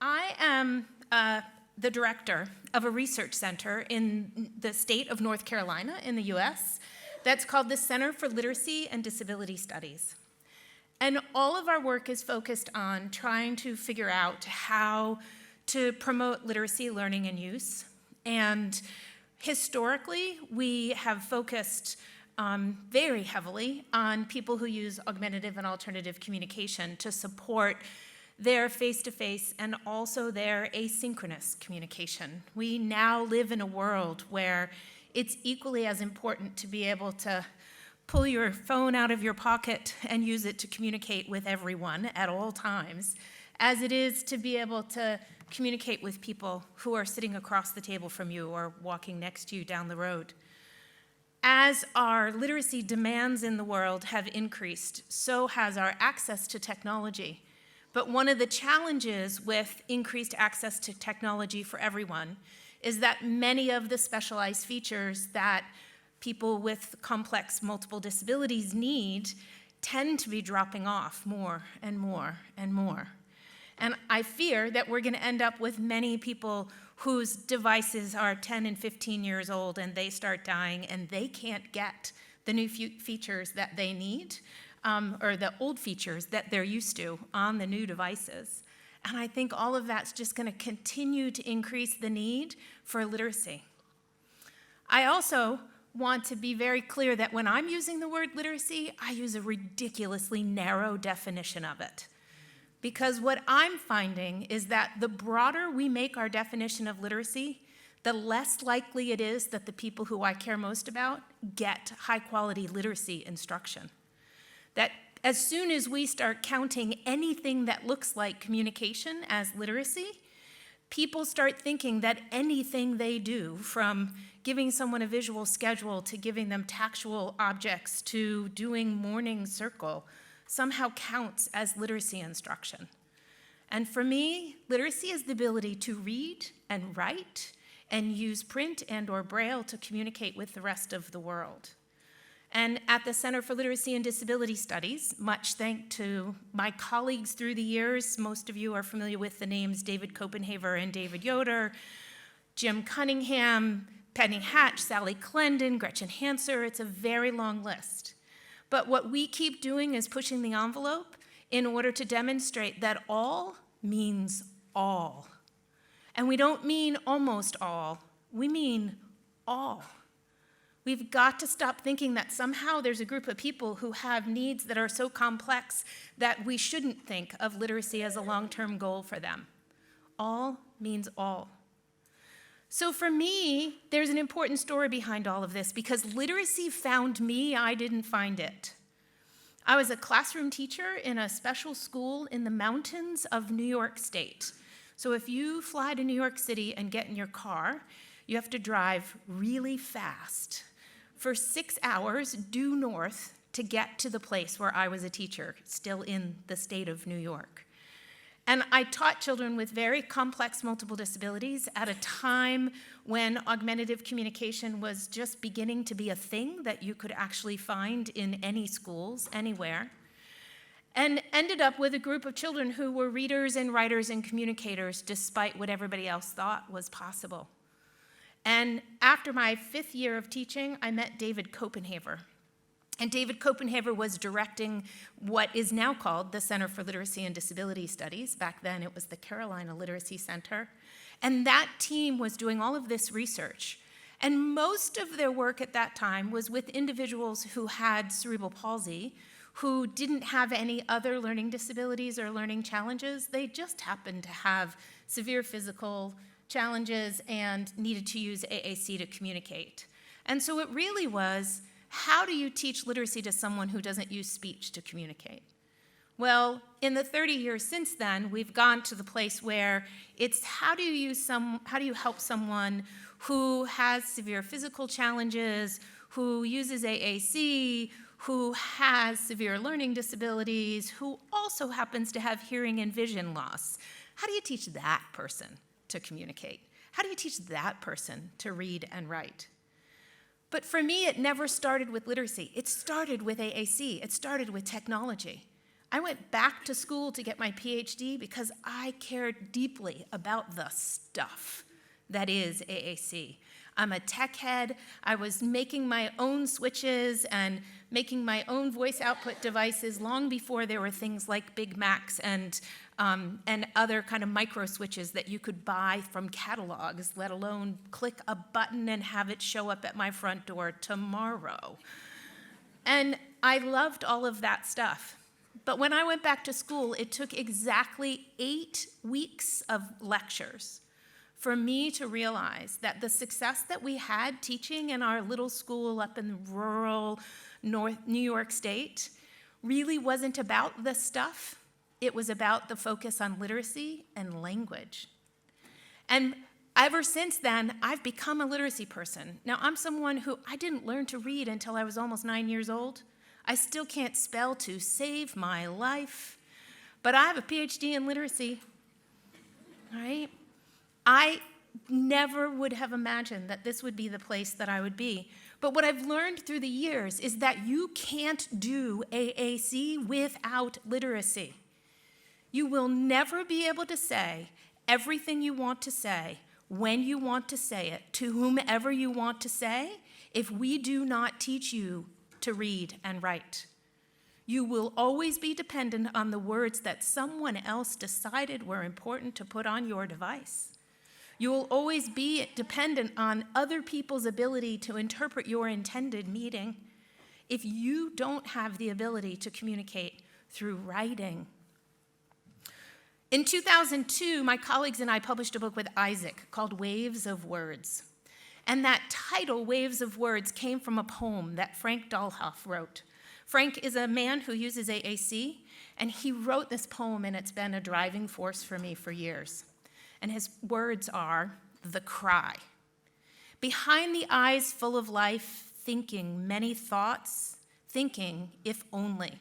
I am the director of a research center in the state of North Carolina in the US that's called the Center for Literacy and Disability Studies. And all of our work is focused on trying to figure out how to promote literacy, learning, and use. And historically, we have focused very heavily on people who use augmentative and alternative communication to support their face-to-face and also their asynchronous communication. We now live in a world where it's equally as important to be able to pull your phone out of your pocket and use it to communicate with everyone at all times, as it is to be able to communicate with people who are sitting across the table from you or walking next to you down the road. As our literacy demands in the world have increased, so has our access to technology. But one of the challenges with increased access to technology for everyone is that many of the specialized features that people with complex multiple disabilities need tend to be dropping off more and more and more. And I fear that we're going to end up with many people whose devices are 10 and 15 years old and they start dying and they can't get the new features that they need. Or the old features that they're used to on the new devices. And I think all of that's just going to continue to increase the need for literacy. I also want to be very clear that when I'm using the word literacy, I use a ridiculously narrow definition of it. Because what I'm finding is that the broader we make our definition of literacy, the less likely it is that the people who I care most about get high-quality literacy instruction. That as soon as we start counting anything that looks like communication as literacy, people start thinking that anything they do, from giving someone a visual schedule to giving them tactual objects to doing morning circle, somehow counts as literacy instruction. And for me, literacy is the ability to read and write and use print and/or Braille to communicate with the rest of the world. And at the Center for Literacy and Disability Studies, much thanks to my colleagues through the years, most of you are familiar with the names David Copenhaver and David Yoder, Jim Cunningham, Penny Hatch, Sally Clendon, Gretchen Hanser. It's a very long list. But what we keep doing is pushing the envelope in order to demonstrate that all means all. And we don't mean almost all, we mean all. We've got to stop thinking that somehow there's a group of people who have needs that are so complex that we shouldn't think of literacy as a long-term goal for them. All means all. So for me, there's an important story behind all of this because literacy found me, I didn't find it. I was a classroom teacher in a special school in the mountains of New York State. So if you fly to New York City and get in your car, you have to drive really fast for 6 hours due north to get to the place where I was a teacher, still in the state of New York. And I taught children with very complex multiple disabilities at a time when augmentative communication was just beginning to be a thing that you could actually find in any schools, anywhere. And ended up with a group of children who were readers and writers and communicators despite what everybody else thought was possible. And after my 5th year of teaching, I met David Copenhaver. And David Copenhaver was directing what is now called the Center for Literacy and Disability Studies. Back then, it was the Carolina Literacy Center. And that team was doing all of this research. And most of their work at that time was with individuals who had cerebral palsy, who didn't have any other learning disabilities or learning challenges. They just happened to have severe physical challenges and needed to use AAC to communicate. And so it really was, how do you teach literacy to someone who doesn't use speech to communicate? Well, in the 30 years since then, we've gone to the place where it's how do you help someone who has severe physical challenges, who uses AAC, who has severe learning disabilities, who also happens to have hearing and vision loss. How do you teach that person to communicate? How do you teach that person to read and write? But for me, it never started with literacy. It started with AAC. It started with technology. I went back to school to get my Ph.D. because I cared deeply about the stuff that is AAC. I'm a tech head. I was making my own switches and making my own voice output devices long before there were things like Big Macs and other kind of micro switches that you could buy from catalogs, let alone click a button and have it show up at my front door tomorrow. And I loved all of that stuff. But when I went back to school, it took exactly 8 weeks of lectures for me to realize that the success that we had teaching in our little school up in rural New York State really wasn't about the stuff. It was about the focus on literacy and language. And ever since then, I've become a literacy person. Now, I'm someone who I didn't learn to read until I was almost 9 years old. I still can't spell to save my life, but I have a Ph.D. in literacy, right? I never would have imagined that this would be the place that I would be. But what I've learned through the years is that you can't do AAC without literacy. You will never be able to say everything you want to say, when you want to say it, to whomever you want to say, if we do not teach you to read and write. You will always be dependent on the words that someone else decided were important to put on your device. You will always be dependent on other people's ability to interpret your intended meaning if you don't have the ability to communicate through writing. In 2002, my colleagues and I published a book with Isaac called Waves of Words. And that title, Waves of Words, came from a poem that Frank Dahlhoff wrote. Frank is a man who uses AAC, and he wrote this poem, and it's been a driving force for me for years. And his words are, the cry. Behind the eyes full of life, thinking many thoughts, thinking if only.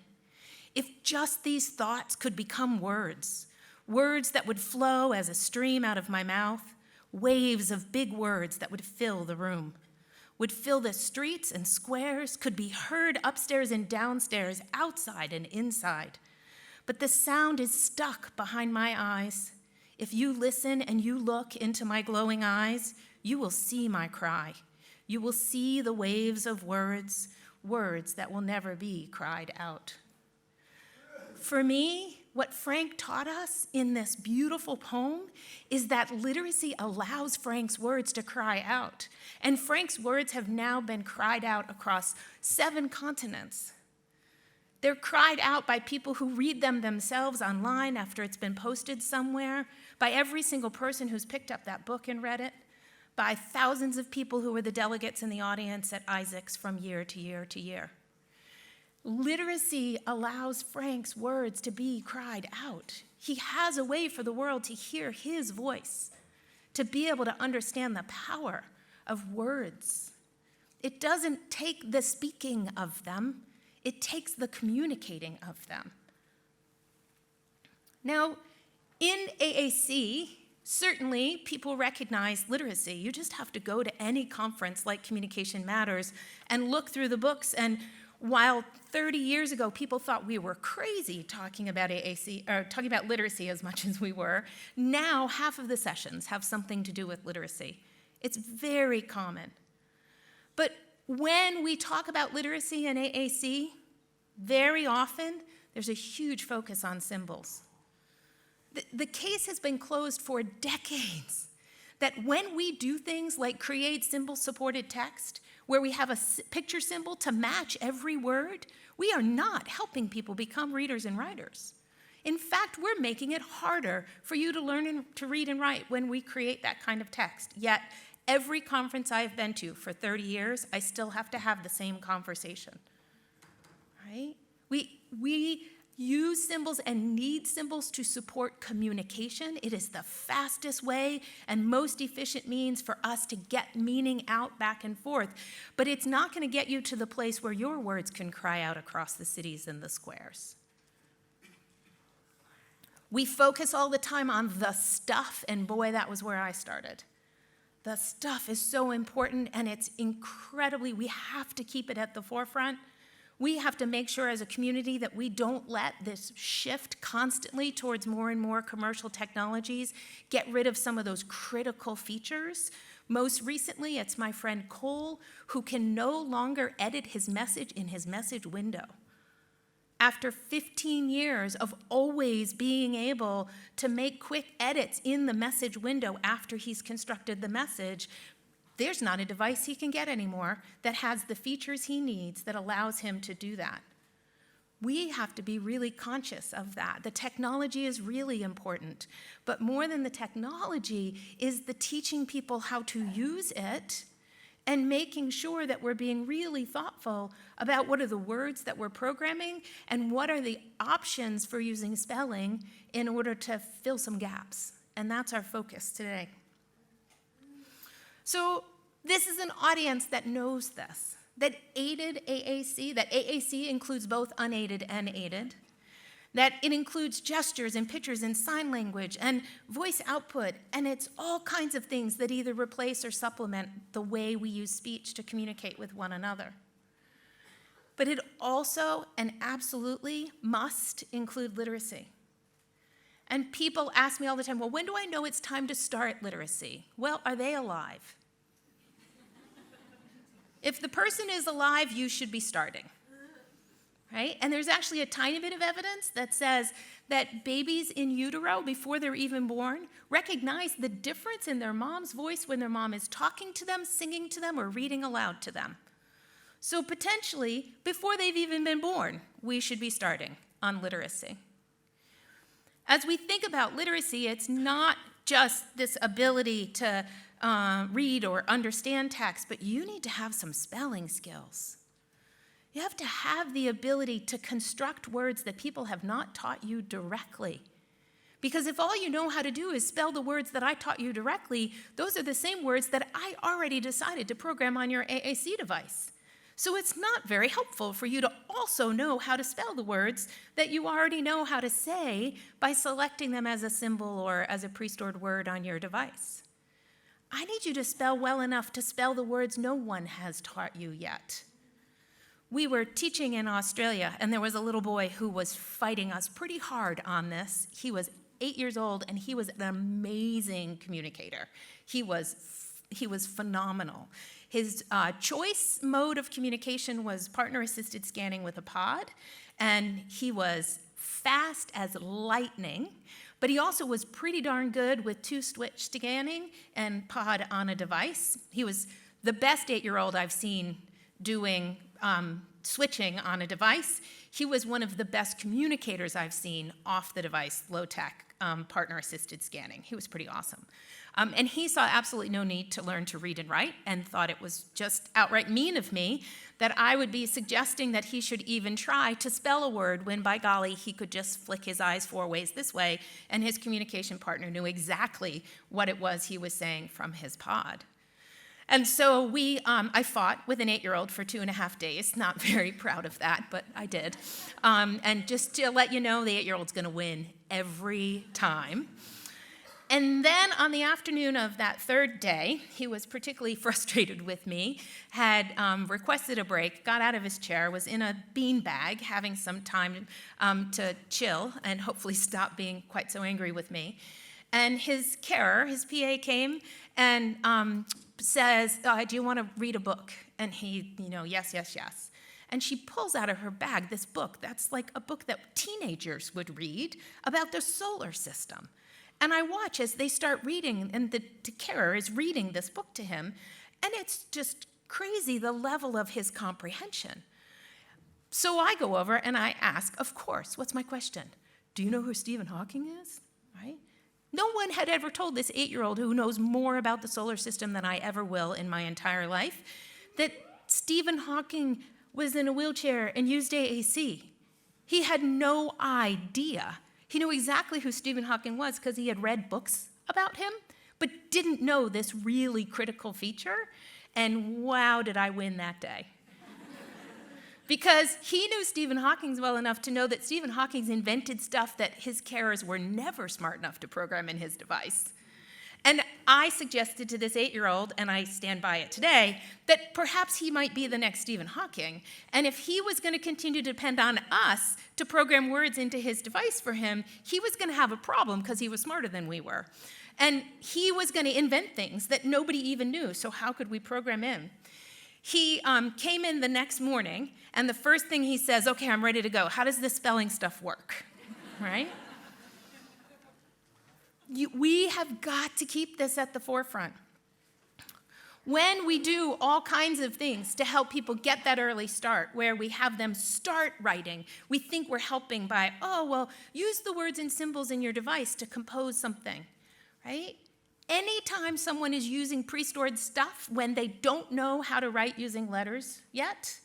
If just these thoughts could become words, words that would flow as a stream out of my mouth, waves of big words that would fill the room, would fill the streets and squares, could be heard upstairs and downstairs, outside and inside. But the sound is stuck behind my eyes. If you listen and you look into my glowing eyes, you will see my cry. You will see the waves of words, words that will never be cried out. For me, what Frank taught us in this beautiful poem is that literacy allows Frank's words to cry out. And Frank's words have now been cried out across 7 continents. They're cried out by people who read them themselves online after it's been posted somewhere, by every single person who's picked up that book and read it, by thousands of people who were the delegates in the audience at Isaac's from year to year to year. Literacy allows Frank's words to be cried out. He has a way for the world to hear his voice, to be able to understand the power of words. It doesn't take the speaking of them, it takes the communicating of them. Now, in AAC, certainly people recognize literacy. You just have to go to any conference like Communication Matters and look through the books. And while 30 years ago people thought we were crazy talking about AAC, or talking about literacy as much as we were, now half of the sessions have something to do with literacy. It's very common. But when we talk about literacy and AAC, very often there's a huge focus on symbols. The case has been closed for decades that when we do things like create symbol-supported text, where we have a picture symbol to match every word, we are not helping people become readers and writers. In fact, we're making it harder for you to learn to read and write when we create that kind of text. Yet, every conference I've been to for 30 years, I still have to have the same conversation, right? We use symbols and need symbols to support communication. It is the fastest way and most efficient means for us to get meaning out back and forth. But it's not going to get you to the place where your words can cry out across the cities and the squares. We focus all the time on the stuff, and boy, that was where I started. The stuff is so important, and it's incredibly, we have to keep it at the forefront. We have to make sure as a community that we don't let this shift constantly towards more and more commercial technologies get rid of some of those critical features. Most recently, it's my friend Cole, who can no longer edit his message in his message window. After 15 years of always being able to make quick edits in the message window after he's constructed the message, there's not a device he can get anymore that has the features he needs that allows him to do that. We have to be really conscious of that. The technology is really important, but more than the technology is the teaching people how to use it and making sure that we're being really thoughtful about what are the words that we're programming and what are the options for using spelling in order to fill some gaps. And that's our focus today. So this is an audience that knows this, that aided AAC, that AAC includes both unaided and aided, that it includes gestures and pictures and sign language and voice output, and it's all kinds of things that either replace or supplement the way we use speech to communicate with one another. But it also and absolutely must include literacy. And people ask me all the time, well, when do I know it's time to start literacy? Well, are they alive? If the person is alive, you should be starting, right? And there's actually a tiny bit of evidence that says that babies in utero, before they're even born, recognize the difference in their mom's voice when their mom is talking to them, singing to them, or reading aloud to them. So potentially, before they've even been born, we should be starting on literacy. As we think about literacy, it's not just this ability to read or understand text, but you need to have some spelling skills. You have to have the ability to construct words that people have not taught you directly. Because if all you know how to do is spell the words that I taught you directly, those are the same words that I already decided to program on your AAC device. So it's not very helpful for you to also know how to spell the words that you already know how to say by selecting them as a symbol or as a pre-stored word on your device. I need you to spell well enough to spell the words no one has taught you yet. We were teaching in Australia, and there was a little boy who was fighting us pretty hard on this. He was 8 years old, and he was an amazing communicator. He was phenomenal. His choice mode of communication was partner-assisted scanning with a pod, and he was fast as lightning, but he also was pretty darn good with two-switch scanning and pod on a device. He was the best 8-year-old I've seen doing switching on a device. He was one of the best communicators I've seen off the device, low-tech partner-assisted scanning. He was pretty awesome. And he saw absolutely no need to learn to read and write and thought it was just outright mean of me that I would be suggesting that he should even try to spell a word when, by golly, he could just flick his eyes 4 ways this way, and his communication partner knew exactly what it was he was saying from his pod. And so I fought with an 8-year-old for 2.5 days. Not very proud of that, but I did. And just to let you know, the 8-year-old's going to win every time. And then on the afternoon of that 3rd day, he was particularly frustrated with me, had requested a break, got out of his chair, was in a beanbag, having some time to chill and hopefully stop being quite so angry with me. And his carer, his PA, came and says, do you want to read a book? And he, yes, yes, yes. And she pulls out of her bag this book that's like a book that teenagers would read about the solar system. And I watch as they start reading, and the carer is reading this book to him, and it's just crazy the level of his comprehension. So I go over and I ask, of course, what's my question? Do you know who Stephen Hawking is? Right? No one had ever told this 8-year-old who knows more about the solar system than I ever will in my entire life that Stephen Hawking was in a wheelchair and used AAC. He had no idea. He knew exactly who Stephen Hawking was because he had read books about him, but didn't know this really critical feature. And wow, did I win that day. Because he knew Stephen Hawking well enough to know that Stephen Hawking invented stuff that his carers were never smart enough to program in his device. And I suggested to this 8-year-old, and I stand by it today, that perhaps he might be the next Stephen Hawking. And if he was going to continue to depend on us to program words into his device for him, he was going to have a problem because he was smarter than we were. And he was going to invent things that nobody even knew, so how could we program him? He came in the next morning, and the first thing he says, okay, I'm ready to go. How does this spelling stuff work, right? We have got to keep this at the forefront. When we do all kinds of things to help people get that early start, where we have them start writing, we think we're helping by, oh, well, use the words and symbols in your device to compose something, right? Anytime someone is using pre-stored stuff when they don't know how to write using letters yet,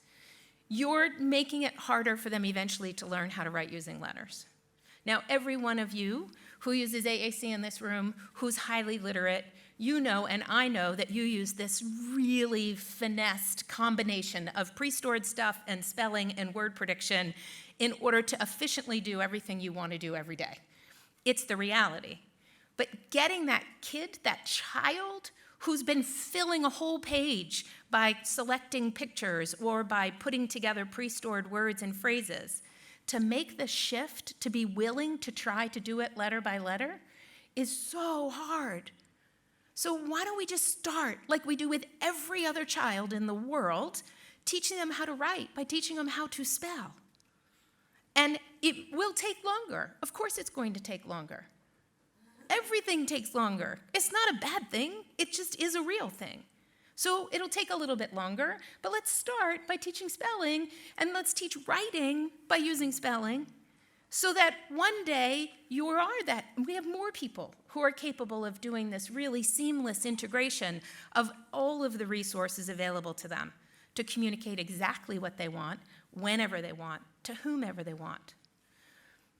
you're making it harder for them eventually to learn how to write using letters. Now, every one of you who uses AAC in this room, who's highly literate, you know and I know that you use this really finessed combination of pre-stored stuff and spelling and word prediction in order to efficiently do everything you want to do every day. It's the reality. But getting that kid, that child, who's been filling a whole page by selecting pictures or by putting together pre-stored words and phrases, to make the shift, to be willing to try to do it letter by letter, is so hard. So why don't we just start, like we do with every other child in the world, teaching them how to write by teaching them how to spell? And it will take longer. Of course it's going to take longer. Everything takes longer. It's not a bad thing. It just is a real thing. So it'll take a little bit longer, but let's start by teaching spelling, and let's teach writing by using spelling, so that one day we have more people who are capable of doing this really seamless integration of all of the resources available to them to communicate exactly what they want, whenever they want, to whomever they want.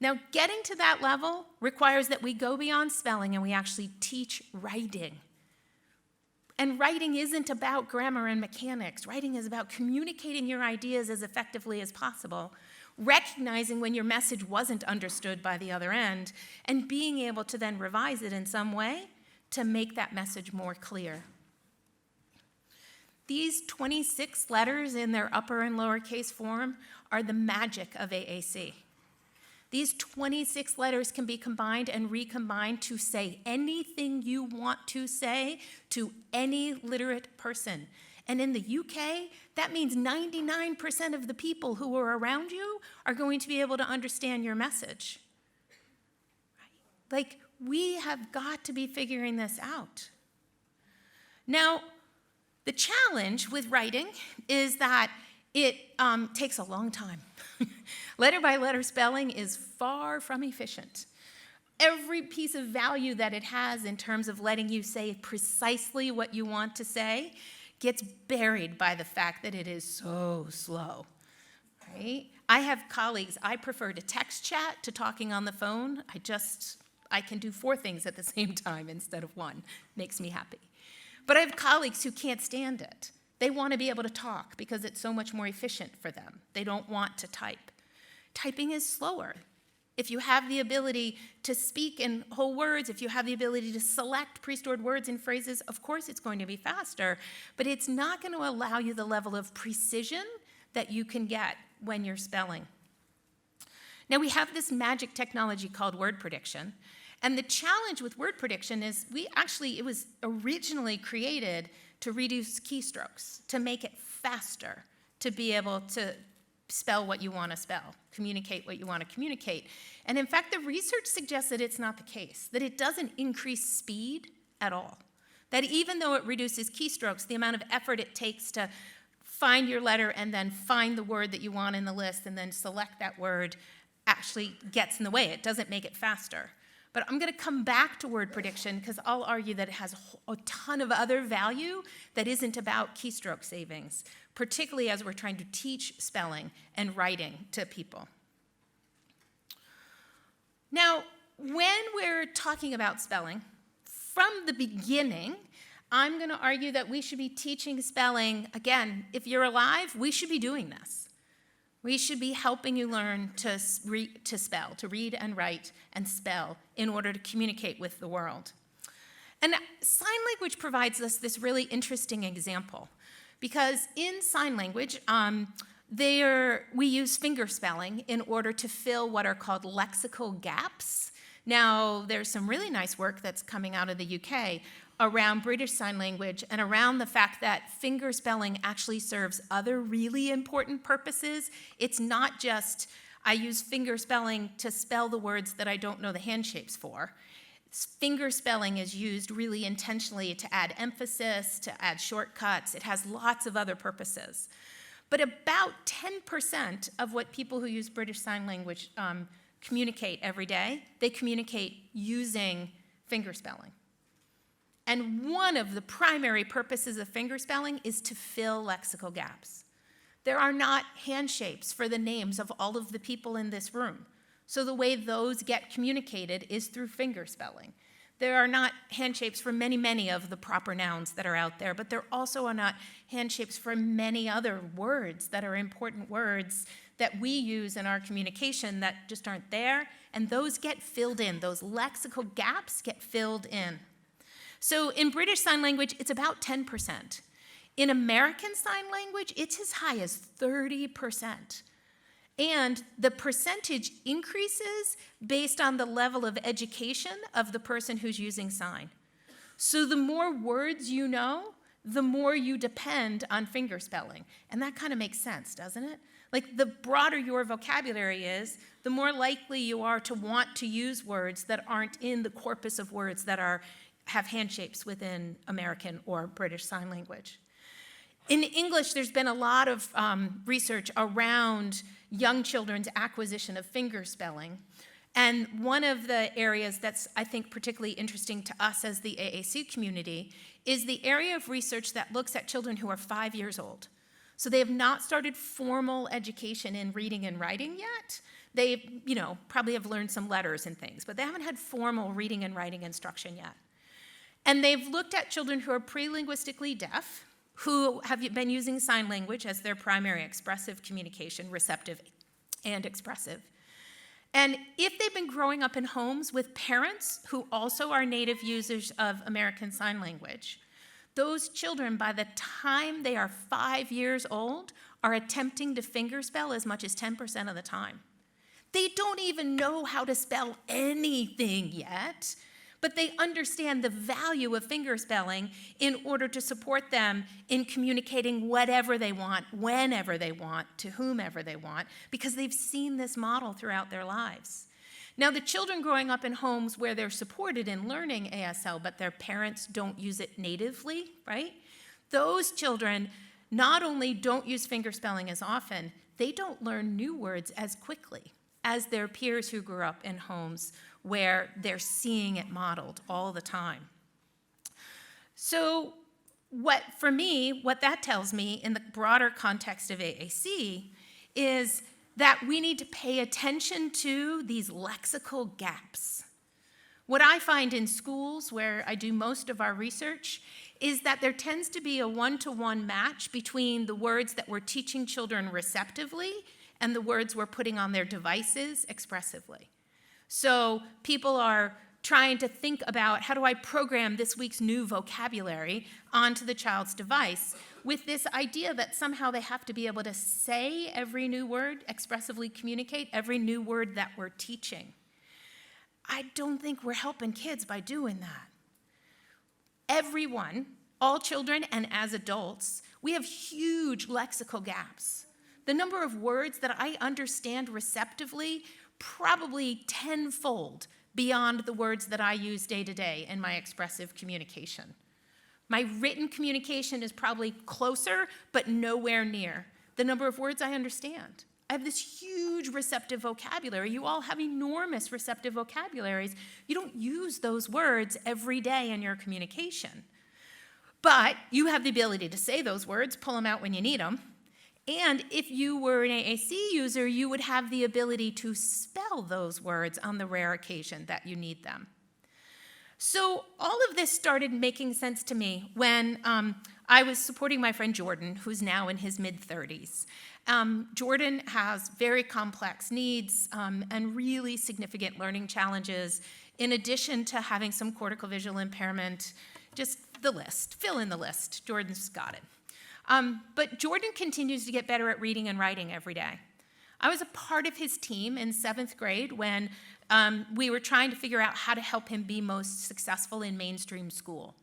Now, getting to that level requires that we go beyond spelling and we actually teach writing. And writing isn't about grammar and mechanics. Writing is about communicating your ideas as effectively as possible, recognizing when your message wasn't understood by the other end, and being able to then revise it in some way to make that message more clear. These 26 letters in their upper and lowercase form are the magic of AAC. These 26 letters can be combined and recombined to say anything you want to say to any literate person. And in the UK, that means 99% of the people who are around you are going to be able to understand your message. Right? Like, we have got to be figuring this out. Now, the challenge with writing is that it takes a long time. Letter-by-letter spelling is far from efficient. Every piece of value that it has in terms of letting you say precisely what you want to say gets buried by the fact that it is so slow, right? I have colleagues, I prefer to text chat to talking on the phone. I can do 4 things at the same time instead of 1. Makes me happy. But I have colleagues who can't stand it. They want to be able to talk because it's so much more efficient for them. They don't want to type. Typing is slower. If you have the ability to speak in whole words, if you have the ability to select pre-stored words and phrases, of course it's going to be faster, but it's not going to allow you the level of precision that you can get when you're spelling. Now, we have this magic technology called word prediction, and the challenge with word prediction is it was originally created to reduce keystrokes, to make it faster, to be able to spell what you want to spell, communicate what you want to communicate. And in fact, the research suggests that it's not the case, that it doesn't increase speed at all. That even though it reduces keystrokes, the amount of effort it takes to find your letter and then find the word that you want in the list and then select that word actually gets in the way. It doesn't make it faster. But I'm going to come back to word prediction because I'll argue that it has a ton of other value that isn't about keystroke savings, particularly as we're trying to teach spelling and writing to people. Now, when we're talking about spelling, from the beginning, I'm going to argue that we should be teaching spelling. Again, if you're alive, we should be doing this. We should be helping you learn to spell, to read and write and spell in order to communicate with the world. And sign language provides us this really interesting example, because in sign language, we use fingerspelling in order to fill what are called lexical gaps. Now, there's some really nice work that's coming out of the UK around British Sign Language and around the fact that fingerspelling actually serves other really important purposes. It's not just, I use fingerspelling to spell the words that I don't know the hand shapes for. Fingerspelling is used really intentionally to add emphasis, to add shortcuts. It has lots of other purposes. But about 10% of what people who use British Sign Language communicate every day, they communicate using fingerspelling. And one of the primary purposes of fingerspelling is to fill lexical gaps. There are not hand shapes for the names of all of the people in this room. So the way those get communicated is through fingerspelling. There are not hand shapes for many, many of the proper nouns that are out there, but there also are not hand shapes for many other words that are important words that we use in our communication that just aren't there, and those get filled in. Those lexical gaps get filled in. So in British Sign Language, it's about 10%. In American Sign Language, it's as high as 30%. And the percentage increases based on the level of education of the person who's using sign. So the more words you know, the more you depend on fingerspelling. And that kind of makes sense, doesn't it? Like, the broader your vocabulary is, the more likely you are to want to use words that aren't in the corpus of words that have hand shapes within American or British Sign Language. In English, there's been a lot of research around young children's acquisition of fingerspelling. And one of the areas that's, I think, particularly interesting to us as the AAC community is the area of research that looks at children who are 5 years old. So they have not started formal education in reading and writing yet. They, probably have learned some letters and things, but they haven't had formal reading and writing instruction yet. And they've looked at children who are pre-linguistically deaf, who have been using sign language as their primary expressive communication, receptive and expressive. And if they've been growing up in homes with parents who also are native users of American Sign Language, those children, by the time they are 5 years old, are attempting to fingerspell as much as 10% of the time. They don't even know how to spell anything yet, but they understand the value of fingerspelling in order to support them in communicating whatever they want, whenever they want, to whomever they want, because they've seen this model throughout their lives. Now, the children growing up in homes where they're supported in learning ASL, but their parents don't use it natively, right? Those children not only don't use fingerspelling as often, they don't learn new words as quickly as their peers who grew up in homes where they're seeing it modeled all the time. So for me, what that tells me in the broader context of AAC is that we need to pay attention to these lexical gaps. What I find in schools where I do most of our research is that there tends to be a one-to-one match between the words that we're teaching children receptively and the words we're putting on their devices expressively. So people are trying to think about, how do I program this week's new vocabulary onto the child's device, with this idea that somehow they have to be able to say every new word, expressively communicate every new word that we're teaching. I don't think we're helping kids by doing that. Everyone, all children and as adults, we have huge lexical gaps. The number of words that I understand receptively, probably tenfold beyond the words that I use day to day in my expressive communication. My written communication is probably closer, but nowhere near the number of words I understand. I have this huge receptive vocabulary. You all have enormous receptive vocabularies. You don't use those words every day in your communication. But you have the ability to say those words, pull them out when you need them. And if you were an AAC user, you would have the ability to spell those words on the rare occasion that you need them. So all of this started making sense to me when I was supporting my friend Jordan, who's now in his mid-30s. Jordan has very complex needs and really significant learning challenges, in addition to having some cortical visual impairment. Just the list, fill in the list. Jordan's got it. But Jordan continues to get better at reading and writing every day. I was a part of his team in 7th grade when we were trying to figure out how to help him be most successful in mainstream school.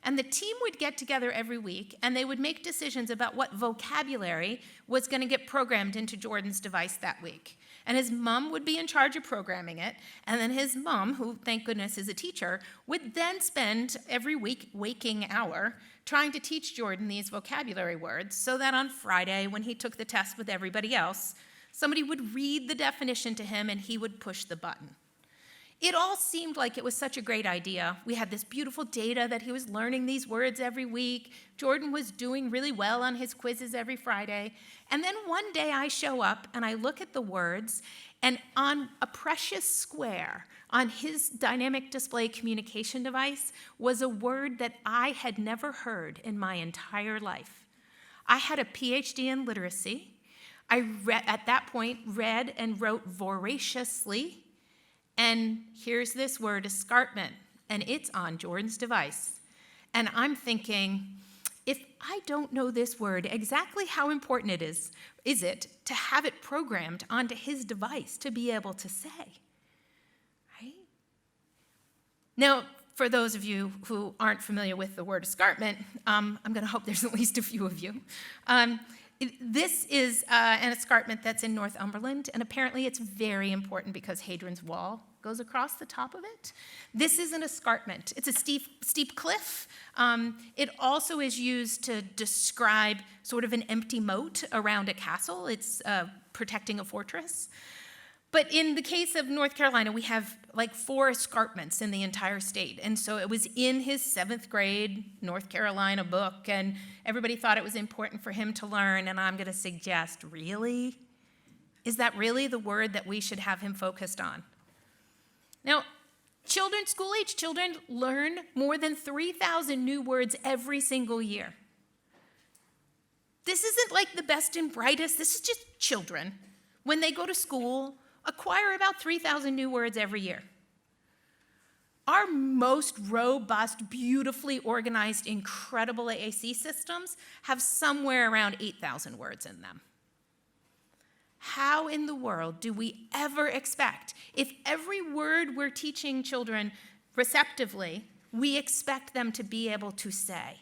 And the team would get together every week, and they would make decisions about what vocabulary was going to get programmed into Jordan's device that week. And his mom would be in charge of programming it, and then his mom, who, thank goodness, is a teacher, would then spend every week, waking hour, trying to teach Jordan these vocabulary words, so that on Friday, when he took the test with everybody else, somebody would read the definition to him, and he would push the button. It all seemed like it was such a great idea. We had this beautiful data that he was learning these words every week. Jordan was doing really well on his quizzes every Friday. And then one day I show up and I look at the words, and on a precious square on his dynamic display communication device was a word that I had never heard in my entire life. I had a Ph.D. in literacy. I at that point read and wrote voraciously. And here's this word, escarpment, and it's on Jordan's device. And I'm thinking, if I don't know this word, exactly how important it is it to have it programmed onto his device to be able to say, right? Now, for those of you who aren't familiar with the word escarpment, I'm going to hope there's at least a few of you. This is an escarpment that's in Northumberland, and apparently it's very important because Hadrian's Wall goes across the top of it. This is an escarpment. It's a steep cliff. It also is used to describe sort of an empty moat around a castle. It's protecting a fortress. But in the case of North Carolina, we have like 4 escarpments in the entire state. And so it was in his 7th grade North Carolina book, and everybody thought it was important for him to learn. And I'm going to suggest, really? Is that really the word that we should have him focused on? Now, children, school-age children, learn more than 3,000 new words every single year. This isn't like the best and brightest. This is just children. When they go to school, acquire about 3,000 new words every year. Our most robust, beautifully organized, incredible AAC systems have somewhere around 8,000 words in them. How in the world do we ever expect, if every word we're teaching children receptively, we expect them to be able to say?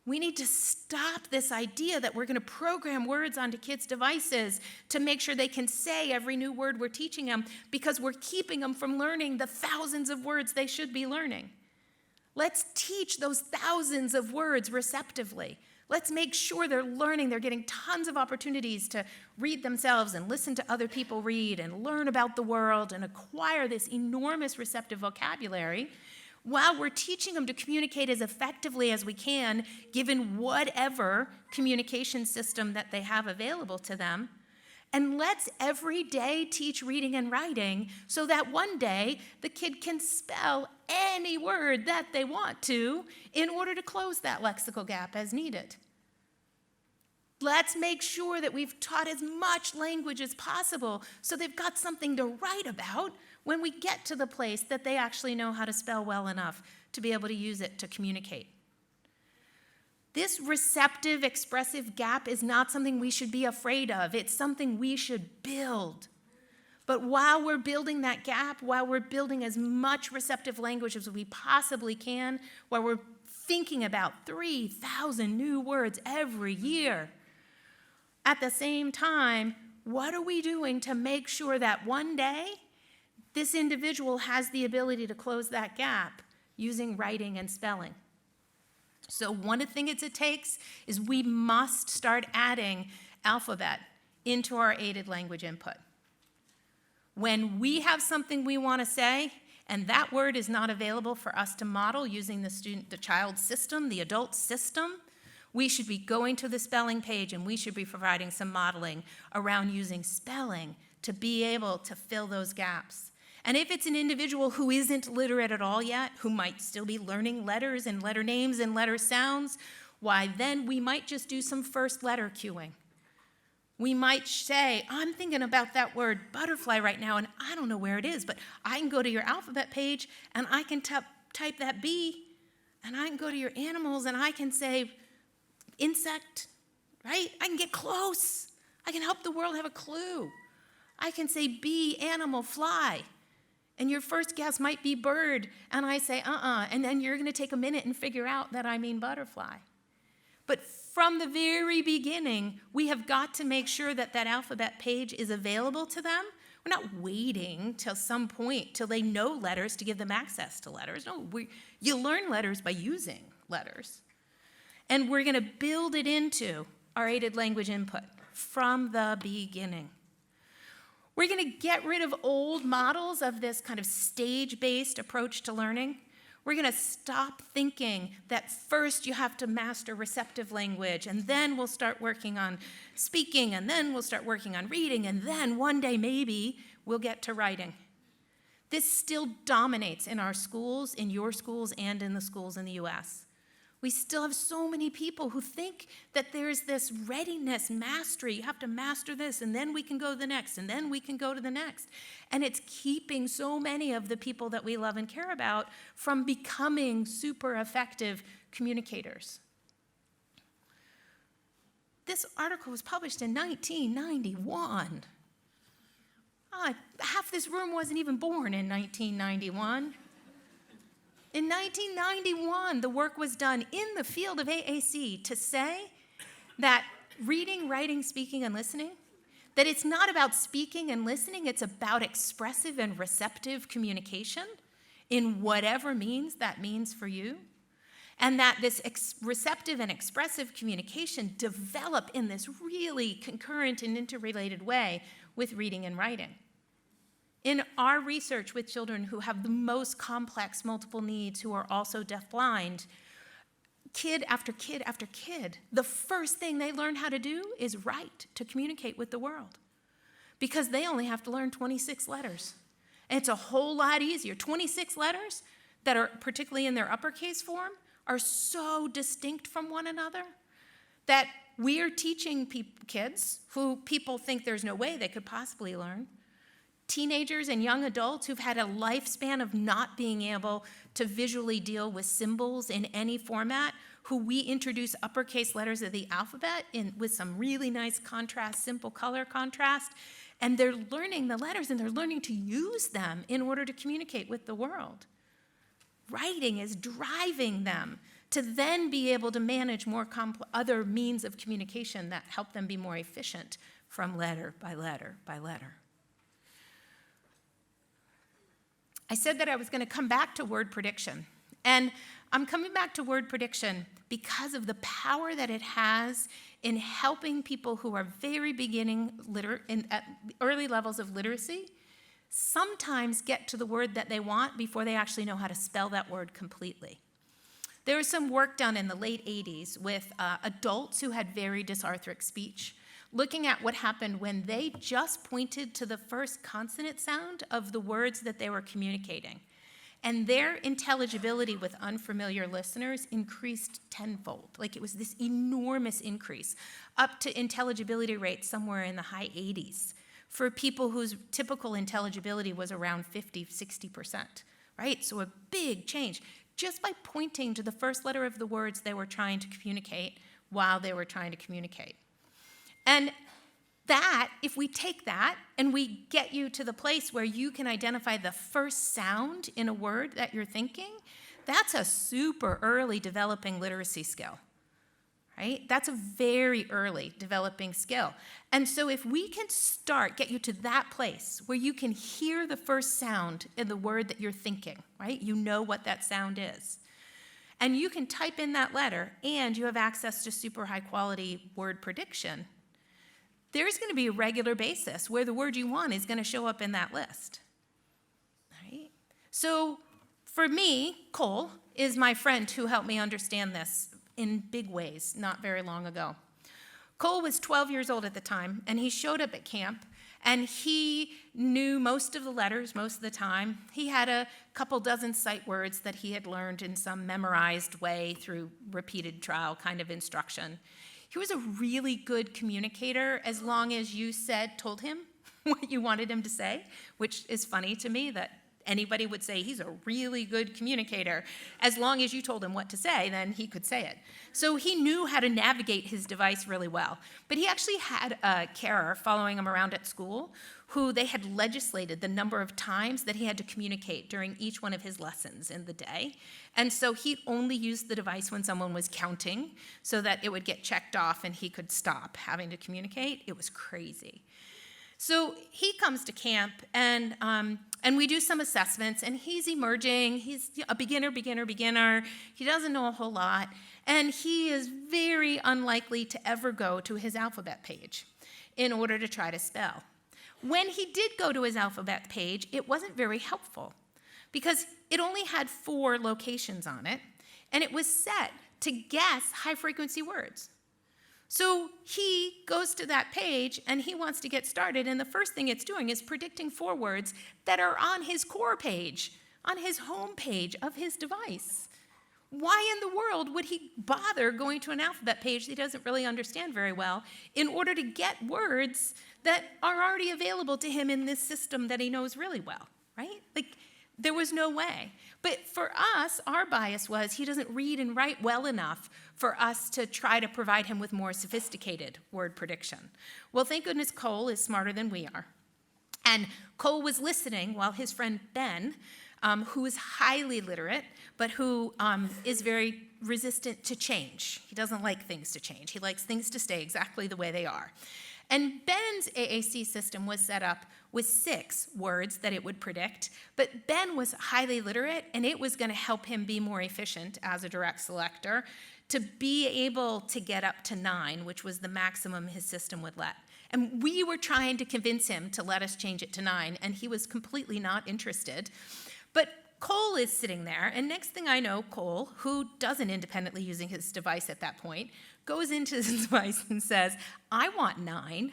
We need to stop this idea that we're going to program words onto kids' devices to make sure they can say every new word we're teaching them, because we're keeping them from learning the thousands of words they should be learning. Let's teach those thousands of words receptively. Let's make sure they're learning. They're getting tons of opportunities to read themselves and listen to other people read and learn about the world and acquire this enormous receptive vocabulary, while we're teaching them to communicate as effectively as we can, given whatever communication system that they have available to them. And let's every day teach reading and writing so that one day the kid can spell any word that they want to in order to close that lexical gap as needed. Let's make sure that we've taught as much language as possible so they've got something to write about when we get to the place that they actually know how to spell well enough to be able to use it to communicate. This receptive, expressive gap is not something we should be afraid of. It's something we should build. But while we're building that gap, while we're building as much receptive language as we possibly can, while we're thinking about 3,000 new words every year, at the same time, what are we doing to make sure that one day this individual has the ability to close that gap using writing and spelling? So one of the things it takes is we must start adding alphabet into our aided language input. When we have something we want to say, and that word is not available for us to model using the child system, the adult system, we should be going to the spelling page and we should be providing some modeling around using spelling to be able to fill those gaps. And if it's an individual who isn't literate at all yet, who might still be learning letters and letter names and letter sounds, why then we might just do some first letter cueing. We might say, I'm thinking about that word butterfly right now, and I don't know where it is, but I can go to your alphabet page, and I can type that B, and I can go to your animals, and I can say insect, right? I can get close. I can help the world have a clue. I can say bee, animal, fly, and your first guess might be bird, and I say and then you're going to take a minute and figure out that I mean butterfly. But from the very beginning, we have got to make sure that that alphabet page is available to them. We're not waiting till some point till they know letters to give them access to letters. No, you learn letters by using letters. And we're going to build it into our aided language input from the beginning. We're going to get rid of old models of this kind of stage-based approach to learning. We're going to stop thinking that first you have to master receptive language, and then we'll start working on speaking, and then we'll start working on reading, and then one day maybe we'll get to writing. This still dominates in our schools, in your schools, and in the schools in the US. We still have so many people who think that there's this readiness, mastery. You have to master this, and then we can go to the next, and then we can go to the next. And it's keeping so many of the people that we love and care about from becoming super effective communicators. This article was published in 1991. Half this room wasn't even born in 1991. In 1991, the work was done in the field of AAC to say that reading, writing, speaking, and listening, that it's not about speaking and listening, it's about expressive and receptive communication in whatever means that means for you, and that this receptive and expressive communication develop in this really concurrent and interrelated way with reading and writing. In our research with children who have the most complex multiple needs, who are also deafblind, kid after kid after kid, the first thing they learn how to do is write to communicate with the world, because they only have to learn 26 letters. And it's a whole lot easier. 26 letters that are, particularly in their uppercase form, are so distinct from one another that we're teaching kids who people think there's no way they could possibly learn, teenagers and young adults who've had a lifespan of not being able to visually deal with symbols in any format, who we introduce uppercase letters of the alphabet with some really nice contrast, simple color contrast, and they're learning the letters and they're learning to use them in order to communicate with the world. Writing is driving them to then be able to manage more other means of communication that help them be more efficient from letter by letter by letter. I said that I was going to come back to word prediction. And I'm coming back to word prediction because of the power that it has in helping people who are very beginning at early levels of literacy sometimes get to the word that they want before they actually know how to spell that word completely. There was some work done in the late 80s with adults who had very dysarthric speech, looking at what happened when they just pointed to the first consonant sound of the words that they were communicating. And their intelligibility with unfamiliar listeners increased tenfold. Like, it was this enormous increase, up to intelligibility rates somewhere in the high 80s for people whose typical intelligibility was around 50, 60%, right? So a big change just by pointing to the first letter of the words they were trying to communicate while they were trying to communicate. And that, if we take that and we get you to the place where you can identify the first sound in a word that you're thinking, that's a super early developing literacy skill, right? That's a very early developing skill. And so if we can get you to that place where you can hear the first sound in the word that you're thinking, right? You know what that sound is. And you can type in that letter and you have access to super high quality word prediction, there's going to be a regular basis where the word you want is going to show up in that list, right? So for me, Cole is my friend who helped me understand this in big ways not very long ago. Cole was 12 years old at the time, and he showed up at camp, And he knew most of the letters most of the time. He had a couple dozen sight words that he had learned in some memorized way through repeated trial kind of instruction. He was a really good communicator as long as you told him what you wanted him to say, which is funny to me that anybody would say he's a really good communicator. As long as you told him what to say, then he could say it. So he knew how to navigate his device really well. But he actually had a carer following him around at school who they had legislated the number of times that he had to communicate during each one of his lessons in the day. And so he only used the device when someone was counting so that it would get checked off and he could stop having to communicate. It was crazy. So he comes to camp, and we do some assessments, and he's emerging. He's a beginner. He doesn't know a whole lot, and he is very unlikely to ever go to his alphabet page in order to try to spell. When he did go to his alphabet page, it wasn't very helpful because it only had 4 locations on it, and it was set to guess high-frequency words. So he goes to that page and he wants to get started, and the first thing it's doing is predicting 4 words that are on his core page, on his home page of his device. Why in the world would he bother going to an alphabet page that he doesn't really understand very well in order to get words that are already available to him in this system that he knows really well, right? There was no way. But for us, our bias was he doesn't read and write well enough for us to try to provide him with more sophisticated word prediction. Well, thank goodness Cole is smarter than we are. And Cole was listening while his friend Ben, who is highly literate, but who is very resistant to change. He doesn't like things to change. He likes things to stay exactly the way they are. And Ben's AAC system was set up with 6 words that it would predict, but Ben was highly literate, and it was going to help him be more efficient as a direct selector to be able to get up to 9, which was the maximum his system would let. And we were trying to convince him to let us change it to 9, and he was completely not interested. But Cole is sitting there, and next thing I know, Cole, who doesn't independently using his device at that point, goes into his device and says, I want 9,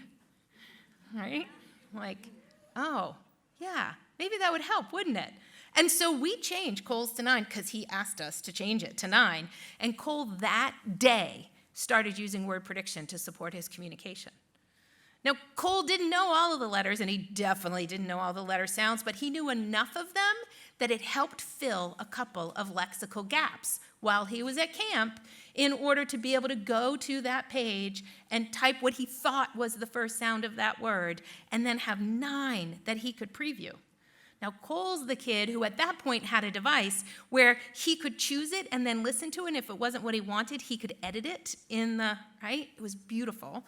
right? Like, oh, yeah, maybe that would help, wouldn't it? And so we changed Cole's to 9 because he asked us to change it to 9. And Cole that day started using word prediction to support his communication. Now, Cole didn't know all of the letters, and he definitely didn't know all the letter sounds, but he knew enough of them that it helped fill a couple of lexical gaps while he was at camp in order to be able to go to that page and type what he thought was the first sound of that word, and then have 9 that he could preview. Now, Cole's the kid who at that point had a device where he could choose it and then listen to it, and if it wasn't what he wanted, he could edit it right? It was beautiful.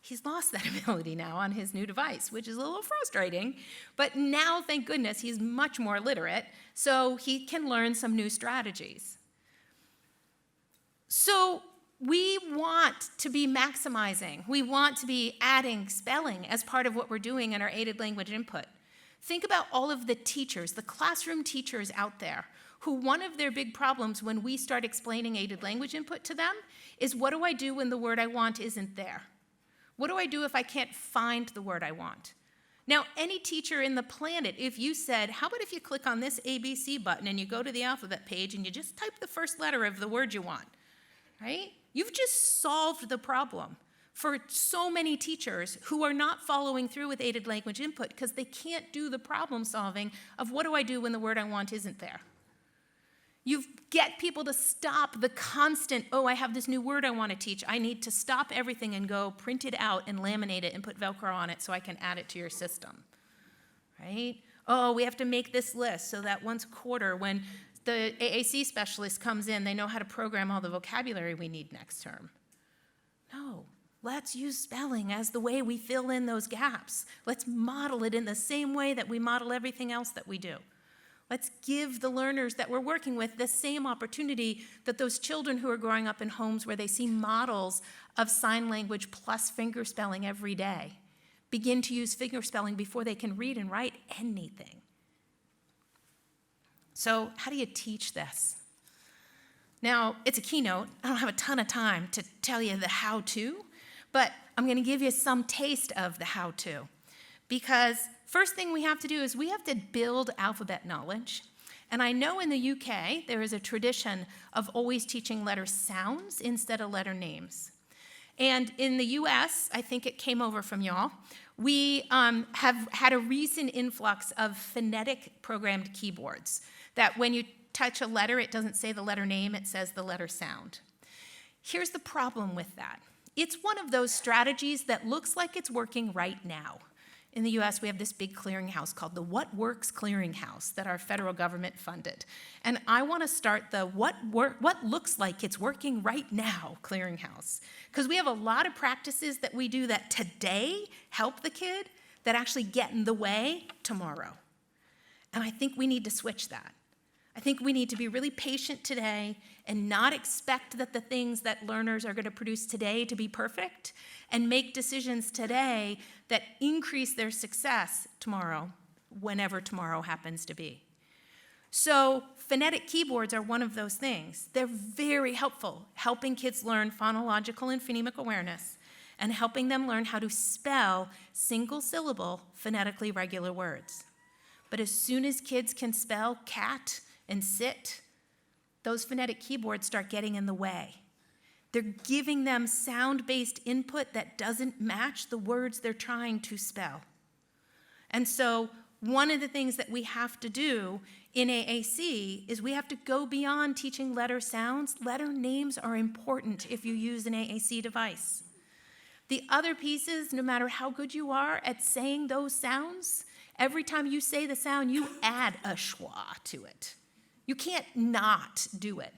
He's lost that ability now on his new device, which is a little frustrating. But now, thank goodness, he's much more literate, so he can learn some new strategies. So we want to be maximizing. We want to be adding spelling as part of what we're doing in our aided language input. Think about all of the teachers, the classroom teachers out there, who one of their big problems when we start explaining aided language input to them is, what do I do when the word I want isn't there? What do I do if I can't find the word I want? Now, any teacher in the planet, if you said, how about if you click on this ABC button and you go to the alphabet page and you just type the first letter of the word you want, right? You've just solved the problem for so many teachers who are not following through with aided language input because they can't do the problem solving of what do I do when the word I want isn't there. You get people to stop the constant, oh, I have this new word I want to teach. I need to stop everything and go print it out and laminate it and put Velcro on it so I can add it to your system, right? Oh, we have to make this list so that once a quarter when the AAC specialist comes in, they know how to program all the vocabulary we need next term. No, let's use spelling as the way we fill in those gaps. Let's model it in the same way that we model everything else that we do. Let's give the learners that we're working with the same opportunity that those children who are growing up in homes where they see models of sign language plus fingerspelling every day begin to use fingerspelling before they can read and write anything. So how do you teach this? Now, it's a keynote. I don't have a ton of time to tell you the how-to, but I'm going to give you some taste of the how-to. Because first thing we have to do is we have to build alphabet knowledge. And I know in the UK, there is a tradition of always teaching letter sounds instead of letter names. And in the US, I think it came over from y'all, we have had a recent influx of phonetic programmed keyboards that when you touch a letter, it doesn't say the letter name, it says the letter sound. Here's the problem with that. It's one of those strategies that looks like it's working right now. In the US, we have this big clearinghouse called the What Works Clearinghouse that our federal government funded. And I want to start the what looks like it's working right now clearinghouse. Because we have a lot of practices that we do that today help the kid that actually get in the way tomorrow. And I think we need to switch that. I think we need to be really patient today and not expect that the things that learners are going to produce today to be perfect, and make decisions today that increase their success tomorrow, whenever tomorrow happens to be. So phonetic keyboards are one of those things. They're very helpful, helping kids learn phonological and phonemic awareness, and helping them learn how to spell single-syllable, phonetically regular words. But as soon as kids can spell cat and sit, those phonetic keyboards start getting in the way. They're giving them sound-based input that doesn't match the words they're trying to spell. And so one of the things that we have to do in AAC is we have to go beyond teaching letter sounds. Letter names are important if you use an AAC device. The other piece is, no matter how good you are at saying those sounds, every time you say the sound, you add a schwa to it. You can't not do it.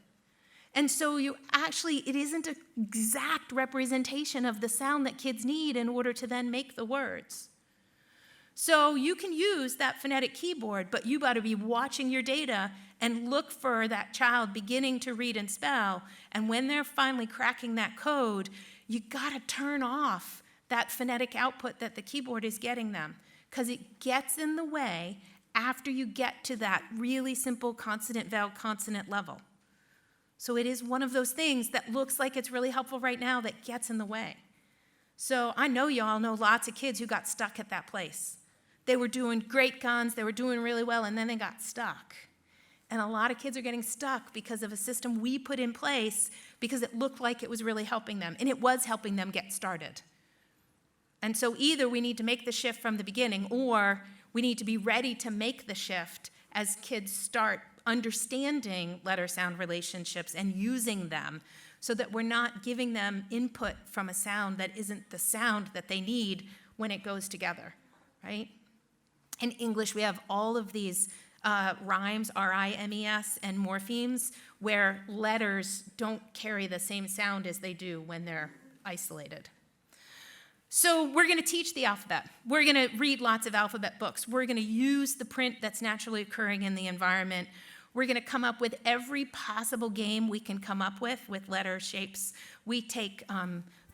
And so it isn't an exact representation of the sound that kids need in order to then make the words. So you can use that phonetic keyboard, but you got to be watching your data and look for that child beginning to read and spell. And when they're finally cracking that code, you got to turn off that phonetic output that the keyboard is getting them, because it gets in the way after you get to that really simple consonant, vowel, consonant level. So it is one of those things that looks like it's really helpful right now that gets in the way. So I know y'all know lots of kids who got stuck at that place. They were doing great guns, they were doing really well, and then they got stuck. And a lot of kids are getting stuck because of a system we put in place because it looked like it was really helping them, and it was helping them get started. And so either we need to make the shift from the beginning, or we need to be ready to make the shift as kids start understanding letter-sound relationships and using them, so that we're not giving them input from a sound that isn't the sound that they need when it goes together, right? In English, we have all of these rhymes, R-I-M-E-S, and morphemes, where letters don't carry the same sound as they do when they're isolated. So we're going to teach the alphabet. We're going to read lots of alphabet books. We're going to use the print that's naturally occurring in the environment. We're going to come up with every possible game we can come up with letter shapes. We take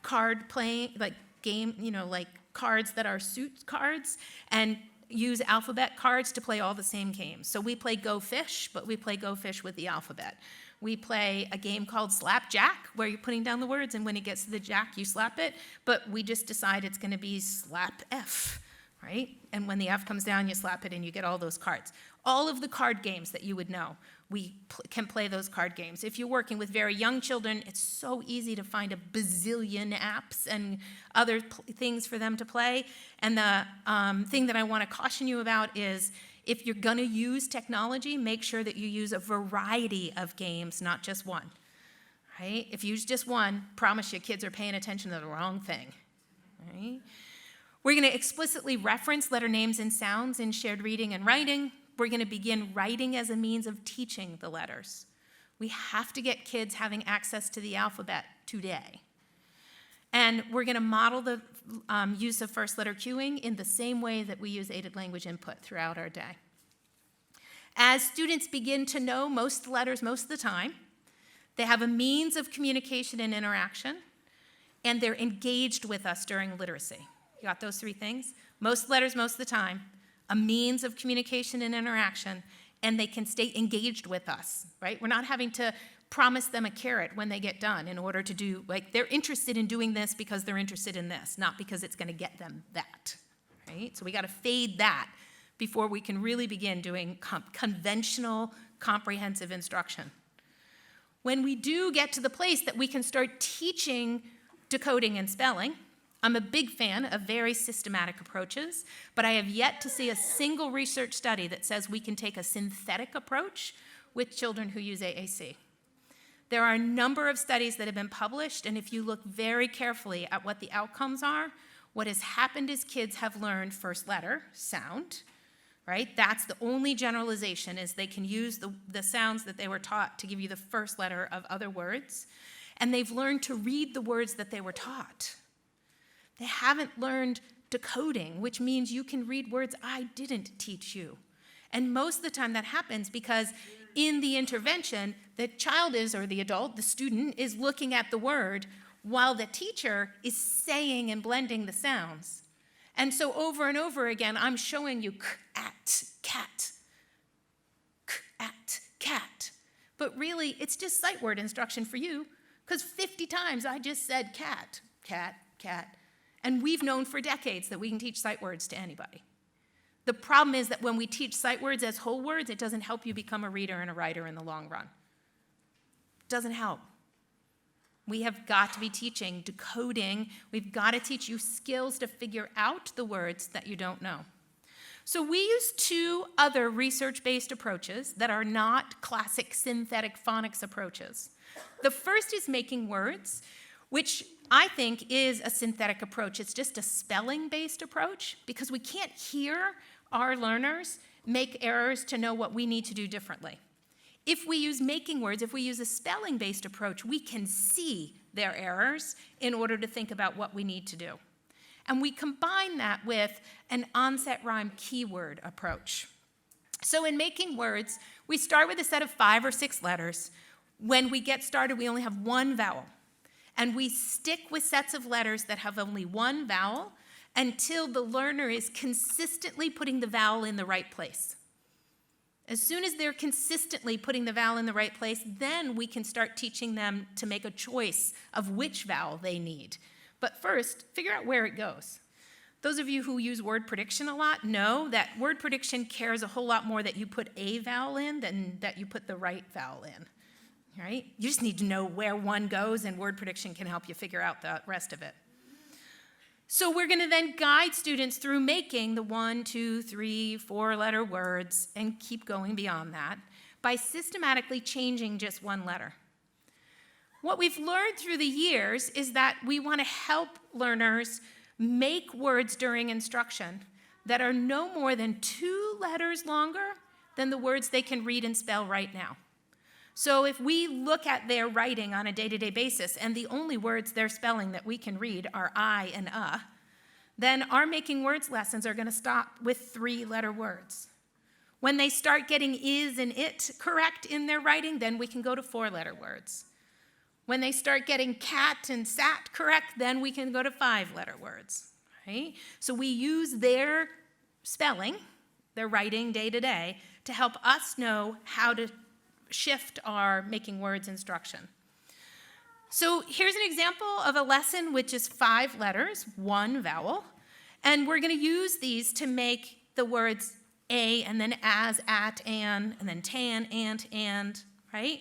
card playing, like cards that are suit cards, and use alphabet cards to play all the same games. So we play Go Fish, but we play Go Fish with the alphabet. We play a game called Slap Jack, where you're putting down the words, and when it gets to the jack, you slap it, but we just decide it's going to be Slap F, right? And when the F comes down, you slap it, and you get all those cards. All of the card games that you would know, we can play those card games. If you're working with very young children, it's so easy to find a bazillion apps and other things for them to play. And the thing that I want to caution you about is, if you're going to use technology, make sure that you use a variety of games, not just one, right? If you use just one, promise you kids are paying attention to the wrong thing, right? We're going to explicitly reference letter names and sounds in shared reading and writing. We're going to begin writing as a means of teaching the letters. We have to get kids having access to the alphabet today. And we're going to model the use of first letter cueing in the same way that we use aided language input throughout our day. As students begin to know most letters most of the time, they have a means of communication and interaction, and they're engaged with us during literacy. You got those three things? Most letters most of the time, a means of communication and interaction, and they can stay engaged with us, right? We're not having to promise them a carrot when they get done in order to do, they're interested in doing this because they're interested in this, not because it's going to get them that, right? So we got to fade that before we can really begin doing conventional comprehensive instruction. When we do get to the place that we can start teaching decoding and spelling, I'm a big fan of very systematic approaches, but I have yet to see a single research study that says we can take a synthetic approach with children who use AAC. There are a number of studies that have been published, and if you look very carefully at what the outcomes are, what has happened is kids have learned first letter, sound, right? That's the only generalization, is they can use the sounds that they were taught to give you the first letter of other words, and they've learned to read the words that they were taught. They haven't learned decoding, which means you can read words I didn't teach you. And most of the time that happens because in the intervention, the child is, or the adult, the student, is looking at the word while the teacher is saying and blending the sounds. And so over and over again, I'm showing you k-at, cat, k-at, cat. But really, it's just sight word instruction for you, because 50 times I just said cat, cat, cat. And we've known for decades that we can teach sight words to anybody. The problem is that when we teach sight words as whole words, it doesn't help you become a reader and a writer in the long run. It doesn't help. We have got to be teaching decoding. We've got to teach you skills to figure out the words that you don't know. So we use two other research-based approaches that are not classic synthetic phonics approaches. The first is making words, which I think is a synthetic approach. It's just a spelling-based approach because we can't hear our learners make errors to know what we need to do differently. If we use making words, if we use a spelling-based approach, we can see their errors in order to think about what we need to do. And we combine that with an onset rhyme keyword approach. So in making words, we start with a set of 5 or 6 letters. When we get started, we only have one vowel. And we stick with sets of letters that have only one vowel until the learner is consistently putting the vowel in the right place. As soon as they're consistently putting the vowel in the right place, then we can start teaching them to make a choice of which vowel they need. But first, figure out where it goes. Those of you who use word prediction a lot know that word prediction cares a whole lot more that you put a vowel in than that you put the right vowel in. Right? You just need to know where one goes, and word prediction can help you figure out the rest of it. So we're going to then guide students through making the 1, 2, 3, 4-letter words and keep going beyond that by systematically changing just one letter. What we've learned through the years is that we want to help learners make words during instruction that are no more than 2 letters longer than the words they can read and spell right now. So if we look at their writing on a day-to-day basis and the only words they're spelling that we can read are I and then our making words lessons are going to stop with 3-letter words. When they start getting is and it correct in their writing, then we can go to 4-letter words. When they start getting cat and sat correct, then we can go to 5-letter words. Right? So we use their spelling, their writing day to day, to help us know how to shift our making words instruction. So here's an example of a lesson which is 5 letters, 1 vowel, and we're going to use these to make the words a and then as, at, and then tan, and, right?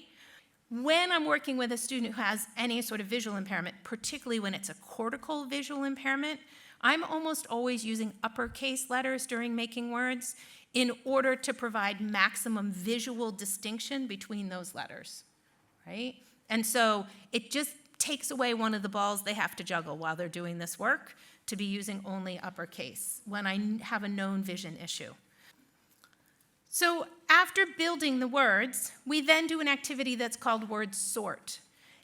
When I'm working with a student who has any sort of visual impairment, particularly when it's a cortical visual impairment, I'm almost always using uppercase letters during making words in order to provide maximum visual distinction between those letters, right? And so it just takes away one of the balls they have to juggle while they're doing this work to be using only uppercase when I have a known vision issue. So after building the words, we then do an activity that's called word sort.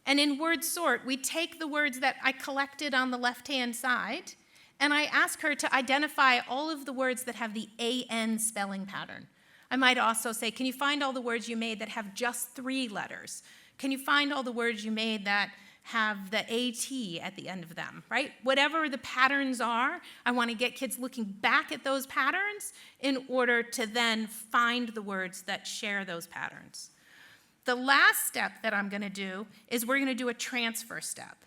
And in word sort, we take the words that I collected on the left-hand side, and I ask her to identify all of the words that have the AN spelling pattern. I might also say, can you find all the words you made that have just 3 letters? Can you find all the words you made that have the AT at the end of them, right? Whatever the patterns are, I want to get kids looking back at those patterns in order to then find the words that share those patterns. The last step that I'm going to do is we're going to do a transfer step.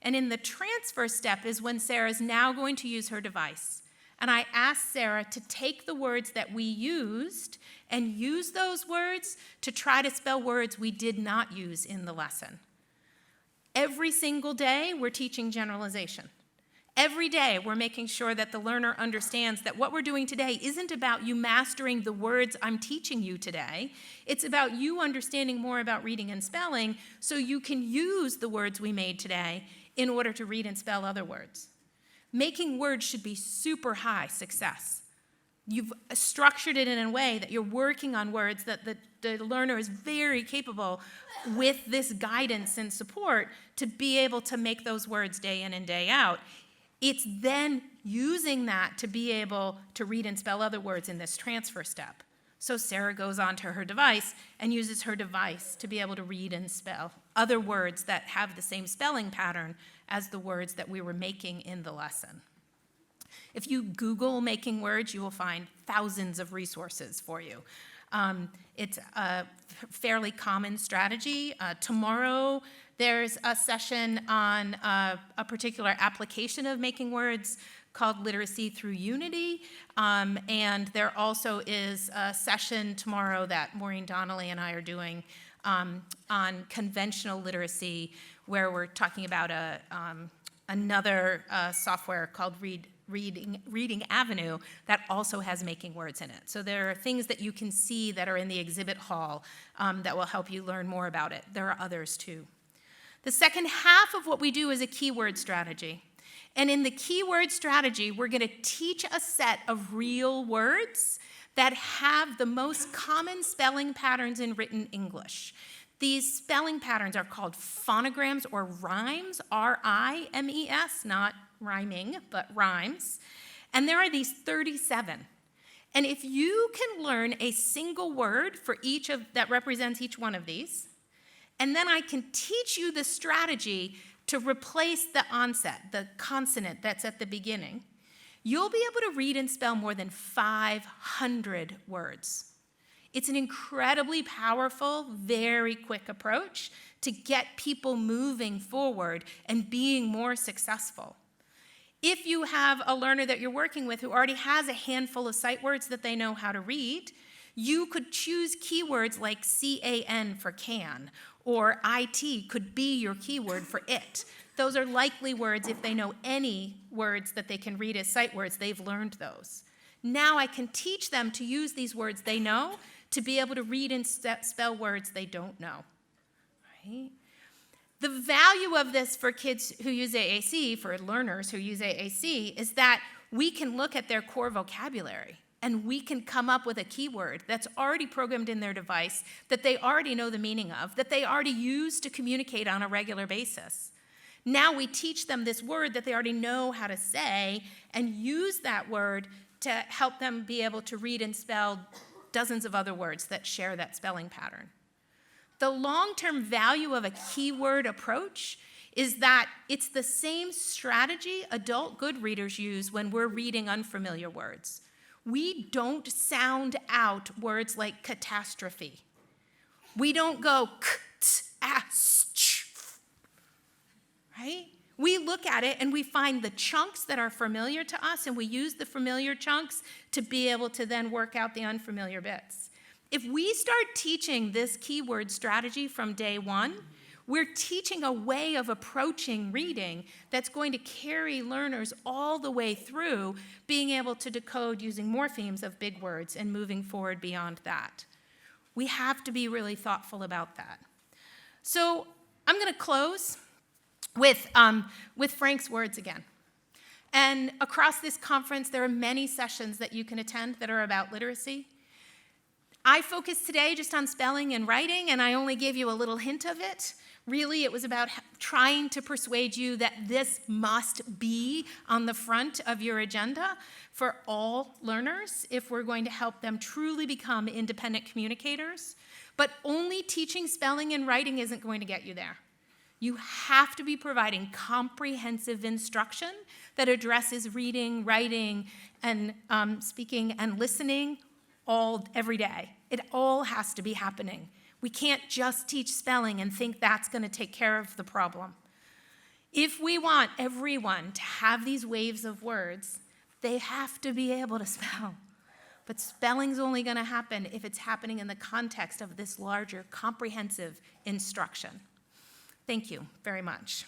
And in the transfer step is when Sarah's now going to use her device. And I asked Sarah to take the words that we used and use those words to try to spell words we did not use in the lesson. Every single day, we're teaching generalization. Every day, we're making sure that the learner understands that what we're doing today isn't about you mastering the words I'm teaching you today. It's about you understanding more about reading and spelling so you can use the words we made today in order to read and spell other words. Making words should be super high success. You've structured it in a way that you're working on words that the learner is very capable with this guidance and support to be able to make those words day in and day out. It's then using that to be able to read and spell other words in this transfer step. So Sarah goes onto her device and uses her device to be able to read and spell other words that have the same spelling pattern as the words that we were making in the lesson. If you Google making words, you will find thousands of resources for you. It's a fairly common strategy. Tomorrow, there's a session on a particular application of making words called Literacy Through Unity. And there also is a session tomorrow that Maureen Donnelly and I are doing on conventional literacy, where we're talking about another software called Reading Avenue that also has making words in it. So there are things that you can see that are in the exhibit hall that will help you learn more about it. There are others too. The second half of what we do is a keyword strategy. And in the keyword strategy, we're going to teach a set of real words that have the most common spelling patterns in written English. These spelling patterns are called phonograms or rhymes, R-I-M-E-S, not rhyming, but rhymes. And there are these 37. And if you can learn a single word for each of that represents each one of these, and then I can teach you the strategy to replace the onset, the consonant that's at the beginning, you'll be able to read and spell more than 500 words. It's an incredibly powerful, very quick approach to get people moving forward and being more successful. If you have a learner that you're working with who already has a handful of sight words that they know how to read, you could choose keywords like CAN for can, or IT could be your keyword for it. Those are likely words. If they know any words that they can read as sight words, they've learned those. Now I can teach them to use these words they know to be able to read and spell words they don't know. Right? The value of this for kids who use AAC, for learners who use AAC, is that we can look at their core vocabulary and we can come up with a keyword that's already programmed in their device, that they already know the meaning of, that they already use to communicate on a regular basis. Now we teach them this word that they already know how to say and use that word to help them be able to read and spell dozens of other words that share that spelling pattern. The long-term value of a keyword approach is that it's the same strategy adult good readers use when we're reading unfamiliar words. We don't sound out words like catastrophe. We don't go right? We look at it and we find the chunks that are familiar to us, and we use the familiar chunks to be able to then work out the unfamiliar bits. If we start teaching this keyword strategy from day one, we're teaching a way of approaching reading that's going to carry learners all the way through being able to decode using morphemes of big words and moving forward beyond that. We have to be really thoughtful about that. So I'm going to close with Frank's words again. And across this conference, there are many sessions that you can attend that are about literacy. I focused today just on spelling and writing, and I only gave you a little hint of it. Really, it was about trying to persuade you that this must be on the front of your agenda for all learners if we're going to help them truly become independent communicators. But only teaching spelling and writing isn't going to get you there. You have to be providing comprehensive instruction that addresses reading, writing, and speaking and listening every day. It all has to be happening. We can't just teach spelling and think that's going to take care of the problem. If we want everyone to have these waves of words, They have to be able to spell. But spelling's only going to happen if it's happening in the context of this larger, comprehensive instruction. Thank you very much.